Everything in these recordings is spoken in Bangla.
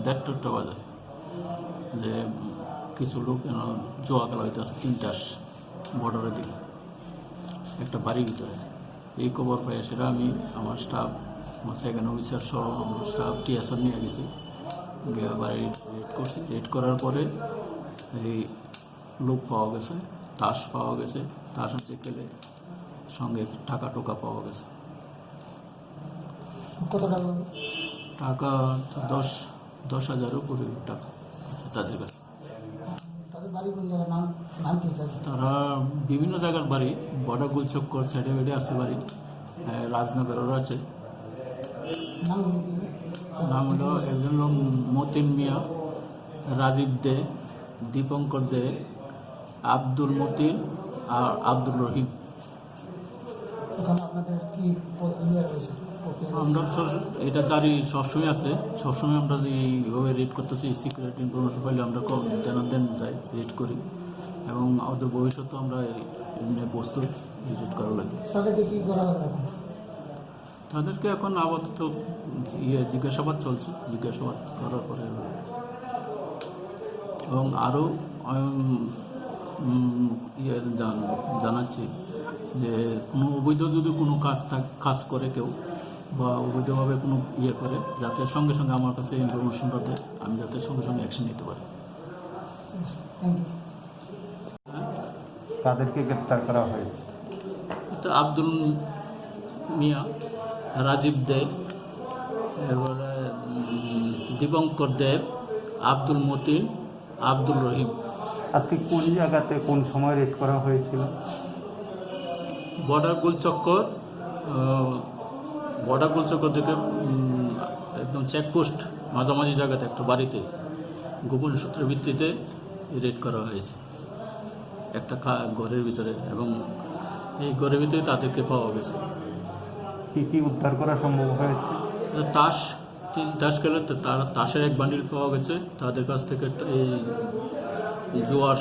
1:30টা বাজে যে কিছু লোক জোয়া খেলা হইতেছে 3টার বর্ডারের দিকে একটা বাড়ির ভিতরে। এই খবর পাই সেটা আমি আমার স্টাফ, আমার সেকেন্ড অফিসার সহ আমার স্টাফ টিএসআর নিয়ে গেছি, গিয়ে বাড়ি রেড করছি। রেড করার পরে এই লোক পাওয়া গেছে, তাস পাওয়া গেছে, তাস হচ্ছে কেলে, সঙ্গে টাকা টোকা পাওয়া গেছে। কত টাকা? টাকা 10,000 উপরে টাকা আছে তাদের কাছে। তাদের বাড়ি কোন জায়গায়? নাম কি তাদের? তারা বিভিন্ন জায়গার বাড়ি, বড় গুলচক্কর সাইডে বেডে আছে বাড়ি, রাজনগরেরও আছে। নামগুলো কি? নাম হলো একজন লোক মতিন মিয়া, রাজীব দে, দীপঙ্কর দে, আব্দুল মতিন আর আব্দুল রহিম। এখানে আপনাদের কি রয়েছে? আমরা এটা জারি সবসময় আছে, সবসময় আমরা এইভাবে রেড করতেছি। সিক্রেট ইনফরমেশন পাইলে আমরা দেন যাই, রেড করি এবং আমাদের ভবিষ্যতেও আমরা প্রস্তুত রেড করা লাগে। তাদেরকে কী করা হবে এখন? তাদেরকে এখন আপাতত জিজ্ঞাসাবাদ চলছে, জিজ্ঞাসাবাদ করার পরে এবং আরও জানাচ্ছি যে কোনো অবৈধ যদি কোনো কাজ করে কেউ বা অবৈধভাবে কোনো করে, যাতে সঙ্গে সঙ্গে আমার কাছে ইনফরমেশনটা দেয়, আমি যাতে সঙ্গে সঙ্গে অ্যাকশন নিতে পারি। Thank you. তাদেরকে গ্রেপ্তার করা হয়েছে। এটা আব্দুল মিয়া, রাজীব দেব, এবারে দীপঙ্কর দেব, আব্দুল মতিন, আব্দুল রহিম। আজকে কোন জায়গাতে কোন সময় রেড করা হয়েছিল? বর্ডার গুলচক্কর থেকে একদম চেকপোস্ট মাঝামাঝি জায়গাতে একটা বাড়িতে গোপন সূত্রের ভিত্তিতে রেড করা হয়েছে একটা ঘরের ভিতরে, এবং এই ঘরের ভিতরে তাদেরকে পাওয়া গেছে। কি কি উদ্ধার করা সম্ভব হয়েছে? তাস খেলে তাসের এক বান্ডিল পাওয়া গেছে, তাদের কাছ থেকে এই জোয়ার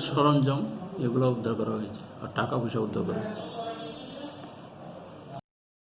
সরঞ্জাম এগুলো উদ্ধার করা হয়েছে, আর টাকা পয়সা উদ্ধার করা হয়েছে।